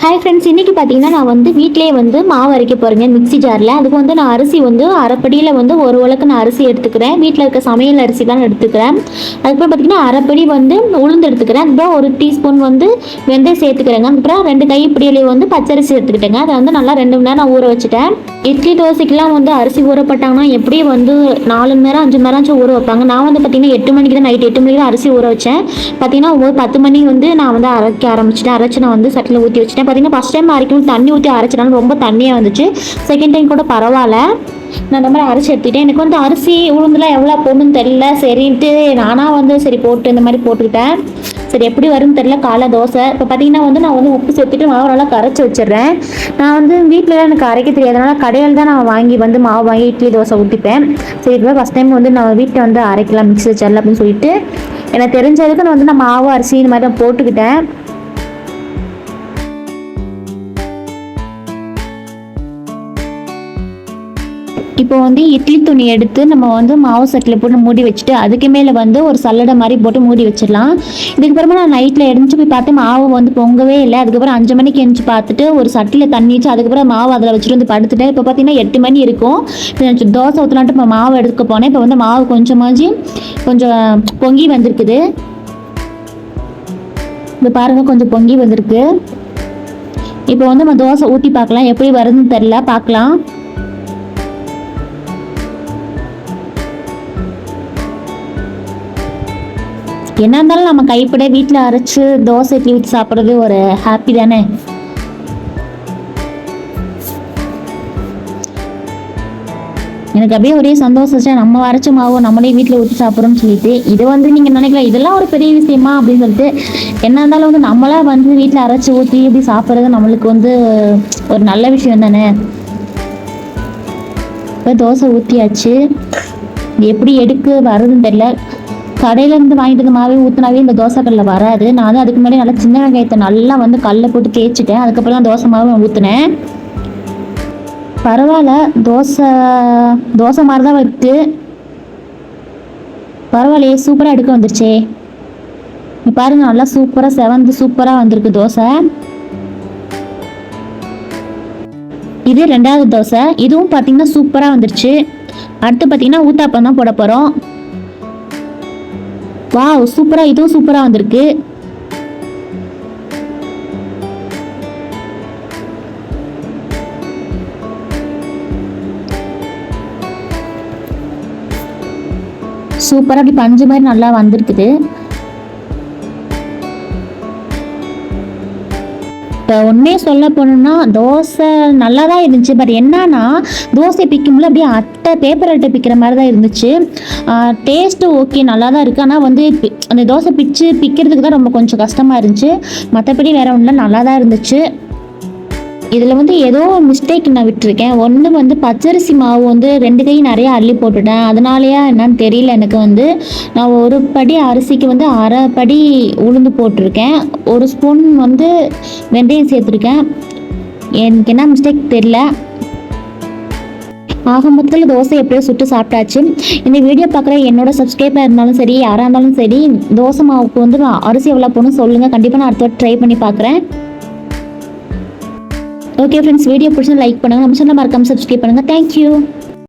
Hi friends, இன்றைக்கி பார்த்தீங்கன்னா நான் வந்து வீட்டிலே வந்து மாவு அரைக்க போகிறேங்க மிக்ஸி ஜாரில். அதுக்கு வந்து நான் அரிசி வந்து அரைப்படியில் வந்து ஒரு உலக்கு நான் அரிசி எடுத்துக்கிறேன். வீட்டில் இருக்க சமையல் அரிசி தான் எடுத்துக்கிறேன். அதுக்கப்புறம் பார்த்தீங்கன்னா அரைப்படி வந்து உளுந்து எடுத்துக்கிறேன். அதுக்கப்புறம் ஒரு டீஸ்பூன் வந்து வெந்தயம் சேர்த்துக்கிறேங்க. அதுக்கப்புறம் 2 கைப்பிடியிலே வந்து பச்சரிசி எடுத்துக்கிட்டேங்க. அதை வந்து நல்லா 2 மணி நேரம் நான் ஊற வச்சுட்டேன். இட்லி தோசைக்கெலாம் வந்து அரிசி ஊறப்பட்டாங்கன்னா எப்படியும் வந்து 4 மணி நேரம் 5 மணி நேரம் ஊற வைப்பாங்க. நான் வந்து பார்த்தீங்கன்னா 8 மணிக்கு தான் நைட் 8 மணிக்கு தான் அரிசி ஊற வச்சேன். பார்த்தீங்கன்னா ஒரு 10 மணி வந்து நான் வந்து அரைக்க ஆரம்பிச்சிட்டேன். அரைச்சி நான் வந்து சட்டில் ஊற்றி வச்சுட்டேன். பார்த்தீங்கன்னா ஃபஸ்ட் டைம் அரைக்கணும் தண்ணி ஊற்றி அரைச்சினாலும் ரொம்ப தண்ணியாக வந்துச்சு. செகண்ட் டைம் கூட பரவாயில்ல, நான் இந்த மாதிரி அரைச்சி எடுத்துக்கிட்டேன். எனக்கு வந்து அரிசி உளுந்துலாம் எவ்வளோ போடணும்னு தெரியல. சரின்ட்டு நானாக வந்து சரி போட்டு இந்த மாதிரி போட்டுக்கிட்டேன். சரி எப்படி வரும்னு தெரியல. காலை தோசை இப்போ பார்த்தீங்கன்னா வந்து நான் வந்து உப்பு சேர்த்துட்டு மாவு நல்லா கரைச்சி வச்சிடுறேன். நான் வந்து வீட்டிலலாம் எனக்கு அரைக்க தெரியாதனால கடையில் தான் நான் வாங்கி வந்து மாவு வாங்கி இட்லி தோசை ஊற்றிப்பேன். சரி இப்போ ஃபஸ்ட் டைம் வந்து நான் வீட்டில் வந்து அரைக்கலாம் மிக்ஸி வச்சிடலாம் அப்படின்னு சொல்லிட்டு எனக்கு தெரிஞ்சதுக்கு நான் வந்து நான் மாவு அரிசி இந்த மாதிரி தான் போட்டுக்கிட்டேன். இப்போ வந்து இட்லி துணி எடுத்து நம்ம வந்து மாவு சட்டியில் போட்டு மூடி வச்சுட்டு அதுக்கு மேலே வந்து ஒரு சல்லடை மாதிரி போட்டு மூடி வச்சிடலாம். இதுக்கப்புறமா நான் நைட்டில் எழுந்துச்சு போய் பார்த்து மாவு வந்து பொங்கவே இல்லை. அதுக்கப்புறம் 5 மணிக்கு எழுந்துச்சு பார்த்துட்டு ஒரு சட்டியில் தண்ணி வச்சு அதுக்கப்புறம் மாவு அதில் வச்சுட்டு வந்து படுத்துட்டேன். இப்போ பார்த்தீங்கன்னா 8 மணி இருக்கும். தோசை ஊற்றலான்ட்டு இப்போ மாவு எடுக்க போனேன். இப்போ வந்து மாவு கொஞ்சம் பொங்கி வந்திருக்குது. இப்போ பாருங்கள் கொஞ்சம் பொங்கி வந்திருக்கு. இப்போ வந்து நம்ம தோசை ஊற்றி பார்க்கலாம், எப்படி வருதுன்னு தெரில, பார்க்கலாம். என்ன இருந்தாலும் நம்ம கைப்பட வீட்டில் அரைச்சி தோசை இட்லி ஊற்றி சாப்பிட்றது ஒரு ஹாப்பி தானே. எனக்கு அப்படியே ஒரே சந்தோஷம், நம்ம அரைச்ச மாவு நம்மளே வீட்டில் ஊற்றி சாப்பிட்றோம்னு சொல்லிட்டு. இது வந்து நீங்கள் நினைக்கலாம் இதெல்லாம் ஒரு பெரிய விஷயமா அப்படின்னு சொல்லிட்டு. என்ன இருந்தாலும் வந்து நம்மளா வந்து வீட்டில் அரைச்சி ஊற்றி இப்படி சாப்பிட்றது நம்மளுக்கு வந்து ஒரு நல்ல விஷயம் தானே. இப்போ தோசை ஊற்றியாச்சு. எப்படி எடுக்க வருதுன்னு தெரியல. கடையிலேருந்து வாங்கிட்டு வந்து மாவே ஊற்றினாவே இந்த தோசைக்கல்லில் வராது. நான் வந்து அதுக்கு முன்னாடி நல்லா சின்ன வெங்காயத்தை நல்லா வந்து கல்லை போட்டு தேய்ச்சிட்டேன். அதுக்கப்புறம் தான் தோசை மாவு ஊற்றினேன். பரவாயில்ல, தோசை மாதிரி தான் இருக்குது. பரவாயில்லையே, சூப்பராக எடுக்க வந்துருச்சே. பாருங்கள் நல்லா சூப்பராக செவந்து சூப்பராக வந்திருக்கு தோசை. இது 2வது தோசை. இதுவும் பார்த்தீங்கன்னா சூப்பராக வந்துருச்சு. அடுத்து பார்த்தீங்கன்னா ஊத்தாப்பம் தான் போட போகிறோம். வாவ், சூப்பராக, இதுவும் சூப்பராக வந்திருக்கு. சூப்பராக அப்படி பஞ்சு மாதிரி நல்லா வந்திருக்குது. இப்போ ஒன்றே சொல்ல போனோம்னா தோசை நல்லா தான் இருந்துச்சு. பட் என்னன்னா தோசை பிக்கும்போது அப்படியே பேப்பர் அட்டை பிக்கிற மாதிரி தான் இருந்துச்சு. டேஸ்ட்டு ஓகே நல்லா தான் இருக்குது. ஆனால் வந்து அந்த தோசை பிக்கிறதுக்கு தான் ரொம்ப கொஞ்சம் கஷ்டமாக இருந்துச்சு. மற்றபடி வேறு ஒன்றும் நல்லா தான் இருந்துச்சு. இதில் வந்து ஏதோ மிஸ்டேக் நான் விட்டுருக்கேன். ஒன்று வந்து பச்சரிசி மாவு வந்து 2 கை நிறைய அள்ளி போட்டுட்டேன். அதனாலயா என்னன்னு தெரியல. எனக்கு வந்து நான் ஒரு படி அரிசிக்கு வந்து அரை படி உளுந்து போட்டிருக்கேன். 1 ஸ்பூன் வந்து வெந்தயம் சேர்த்துருக்கேன். எனக்கு என்ன மிஸ்டேக் தெரியல. ஆக மொத்தத்தில் தோசை எப்படியோ சுட்டு சாப்பிட்டாச்சு. இந்த வீடியோ பார்க்குற என்னோட சப்ஸ்கிரைபர் இருந்தாலும் சரி யாராக இருந்தாலும் சரி தோசை மாவுக்கு வந்து அரிசி எவ்வளோ போகணும்னு சொல்லுங்கள். கண்டிப்பாக நான் அடுத்த ட்ரை பண்ணி பார்க்குறேன். ஓகே ஃப்ரெண்ட்ஸ், வீடியோ பிடிச்சா லைக் பண்ணுங்கள். நம்ம சேனலை மறக்காமல் சப்ஸ்கிரைப் பண்ணுங்கள். தேங்க்யூ.